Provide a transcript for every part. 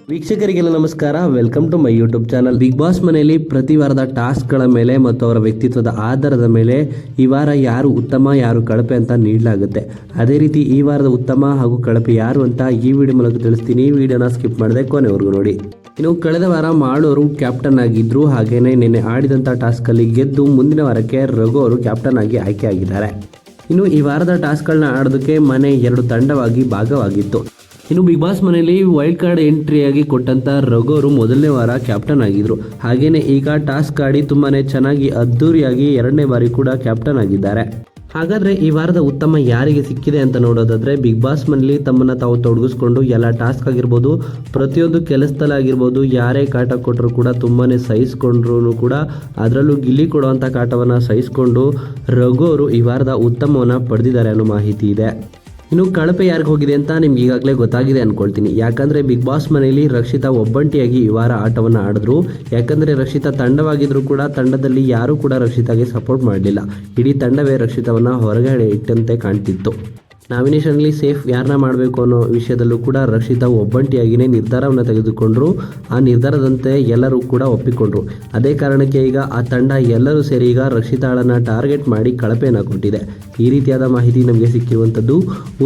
ವೀಕ್ಷಕರಿಗೆಲ್ಲ ನಮಸ್ಕಾರ. Welcome to my YouTube channel. Bigg Boss ಮನೆಯಲ್ಲಿ ಪ್ರತಿ ವಾರದ ಟಾಸ್ಕ್ಗಳ ಮೇಲೆ ಮತ್ತು ಅವರ ವ್ಯಕ್ತಿತ್ವದ ಆಧಾರದ ಮೇಲೆ ಈ ವಾರ ಯಾರು ಉತ್ತಮ ಯಾರು ಕಳಪೆ ಅಂತ ನೀಡಲಾಗುತ್ತೆ. ಅದೇ ರೀತಿ ಈ ವಾರದ ಉತ್ತಮ ಹಾಗೂ ಕಳಪೆ ಯಾರು ಅಂತ ಈ ವಿಡಿಯೋ ಮೂಲಕ ತಿಳಿಸ್ತೀನಿ. ಈ ವಿಡಿಯೋನ ಸ್ಕಿಪ್ ಮಾಡದೆ ಕೊನೆವರೆಗೂ ನೋಡಿ. ಇನ್ನು ಕಳೆದ ವಾರ ಮಾಡೋರು ಕ್ಯಾಪ್ಟನ್ ಆಗಿದ್ರು. ಹಾಗೇನೆ ನಿನ್ನೆ ಆಡಿದಂಥ ಟಾಸ್ಕಲ್ಲಿ ಗೆದ್ದು ಮುಂದಿನ ವಾರಕ್ಕೆ ರಘು ಅವರು ಕ್ಯಾಪ್ಟನ್ ಆಗಿ ಆಯ್ಕೆ ಆಗಿದ್ದಾರೆ. ಇನ್ನು ಈ ವಾರದ ಟಾಸ್ಕ್ಗಳನ್ನ ಆಡೋದಕ್ಕೆ ಮನೆ 2 ತಂಡವಾಗಿ ಭಾಗವಾಗಿತ್ತು. ಇನ್ನು ಬಿಗ್ ಬಾಸ್ ಮನೆಯಲ್ಲಿ ವೈಲ್ಡ್ ಕಾರ್ಡ್ ಎಂಟ್ರಿಯಾಗಿ ಕೊಟ್ಟಂತ ರಘು ಅವರು ಮೊದಲನೇ ವಾರ ಕ್ಯಾಪ್ಟನ್ ಆಗಿದ್ರು. ಹಾಗೇನೆ ಈಗ ಟಾಸ್ಕ್ ಆಡಿ ತುಂಬಾನೇ ಚೆನ್ನಾಗಿ ಅದ್ದೂರಿಯಾಗಿ 2ನೇ ಬಾರಿ ಕೂಡ ಕ್ಯಾಪ್ಟನ್ ಆಗಿದ್ದಾರೆ. ಹಾಗಾದ್ರೆ ಈ ವಾರದ ಉತ್ತಮ ಯಾರಿಗೆ ಸಿಕ್ಕಿದೆ ಅಂತ ನೋಡೋದಾದ್ರೆ, ಬಿಗ್ ಬಾಸ್ ಮನೆಯಲ್ಲಿ ತಮ್ಮನ್ನ ತಾವು ತೊಡಗಿಸ್ಕೊಂಡು ಎಲ್ಲ ಟಾಸ್ಕ್ ಆಗಿರ್ಬೋದು, ಪ್ರತಿಯೊಂದು ಕೆಲಸದಲ್ಲಾಗಿರ್ಬೋದು, ಯಾರೇ ಕಾಟ ಕೊಟ್ಟರು ಕೂಡ ತುಂಬಾನೇ ಸಹಿಸ್ಕೊಂಡ್ರು ಕೂಡ ಅದರಲ್ಲೂ ಗಿಲ್ಲಿ ಕೊಡುವಂಥ ಕಾಟವನ್ನು ಸಹಿಸ್ಕೊಂಡು ರಘು ಅವರು ಈ ವಾರದ ಉತ್ತಮವನ್ನು ಪಡೆದಿದ್ದಾರೆ ಅನ್ನೋ ಮಾಹಿತಿ ಇದೆ. ಇನ್ನು ಕಳಪೆ ಯಾರಿಗೆ ಹೋಗಿದೆ ಅಂತ ನಿಮ್ಗೆ ಈಗಾಗಲೇ ಗೊತ್ತಾಗಿದೆ ಅನ್ಕೊಳ್ತೀನಿ. ಯಾಕಂದ್ರೆ ಬಿಗ್ ಬಾಸ್ ಮನೆಯಲ್ಲಿ ರಕ್ಷಿತಾ ಒಬ್ಬಂಟಿಯಾಗಿ ಈ ವಾರ ಆಟವನ್ನು ಆಡಿದ್ರು. ಯಾಕಂದ್ರೆ ರಕ್ಷಿತಾ ತಂಡವಾಗಿದ್ರು ಕೂಡ ತಂಡದಲ್ಲಿ ಯಾರೂ ಕೂಡ ರಕ್ಷಿತಾಗೆ ಸಪೋರ್ಟ್ ಮಾಡಲಿಲ್ಲ. ಇಡೀ ತಂಡವೇ ರಕ್ಷಿತಾವನ್ನ ಹೊರಗಡೆ ಇಟ್ಟಂತೆ ಕಾಣ್ತಿತ್ತು. ನಾಮಿನೇಷನ್ಲಿ ಸೇಫ್ ಯಾರನ್ನ ಮಾಡಬೇಕು ಅನ್ನೋ ವಿಷಯದಲ್ಲೂ ಕೂಡ ರಕ್ಷಿತಾ ಒಬ್ಬಂಟಿಯಾಗಿಯೇ ನಿರ್ಧಾರವನ್ನು ತೆಗೆದುಕೊಂಡ್ರು. ಆ ನಿರ್ಧಾರದಂತೆ ಎಲ್ಲರೂ ಕೂಡ ಒಪ್ಪಿಕೊಂಡ್ರು. ಅದೇ ಕಾರಣಕ್ಕೆ ಈಗ ಆ ತಂಡ ಎಲ್ಲರೂ ಸೇರಿ ಈಗ ರಕ್ಷಿತಾಳನ್ನು ಟಾರ್ಗೆಟ್ ಮಾಡಿ ಕಳಪೆಯನ್ನು ಕೊಟ್ಟಿದೆ. ಈ ರೀತಿಯಾದ ಮಾಹಿತಿ ನಮಗೆ ಸಿಕ್ಕಿರುವಂಥದ್ದು.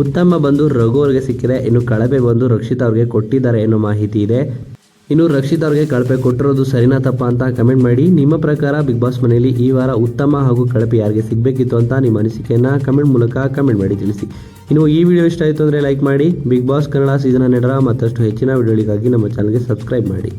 ಉತ್ತಮ ಬಂದು ರಘು ಅವ್ರಿಗೆ ಸಿಕ್ಕಿದೆ, ಇನ್ನು ಕಳಪೆ ಬಂದು ರಕ್ಷಿತಾ ಅವ್ರಿಗೆ ಕೊಟ್ಟಿದ್ದಾರೆ ಅನ್ನೋ ಮಾಹಿತಿ ಇದೆ. ಇನ್ನು ರಕ್ಷಿತ್ ಅವ್ರಿಗೆ ಕಳಪೆ ಕೊಟ್ಟಿರೋದು ಸರಿನಾ ತಪ್ಪಾ ಅಂತ ಕಮೆಂಟ್ ಮಾಡಿ. ನಿಮ್ಮ ಪ್ರಕಾರ ಬಿಗ್ ಬಾಸ್ ಮನೆಯಲ್ಲಿ ಈ ವಾರ ಉತ್ತಮ ಹಾಗೂ ಕಳಪೆ ಯಾರಿಗೆ ಸಿಗಬೇಕಿತ್ತು ಅಂತ ನಿಮ್ಮ ಅನಿಸಿಕೆಯನ್ನು ಕಮೆಂಟ್ ಮೂಲಕ ಕಮೆಂಟ್ ಮಾಡಿ ತಿಳಿಸಿ. ಇನ್ನು ಈ ವಿಡಿಯೋ ಇಷ್ಟ ಆಯಿತು ಅಂದರೆ ಲೈಕ್ ಮಾಡಿ. ಬಿಗ್ ಬಾಸ್ ಕನ್ನಡ ಸೀಸನ್ 2 ಮತ್ತಷ್ಟು ಹೆಚ್ಚಿನ ವಿಡಿಯೋಗಳಿಗಾಗಿ ನಮ್ಮ ಚಾನಲ್ಗೆ ಸಬ್ಸ್ಕ್ರೈಬ್ ಮಾಡಿ.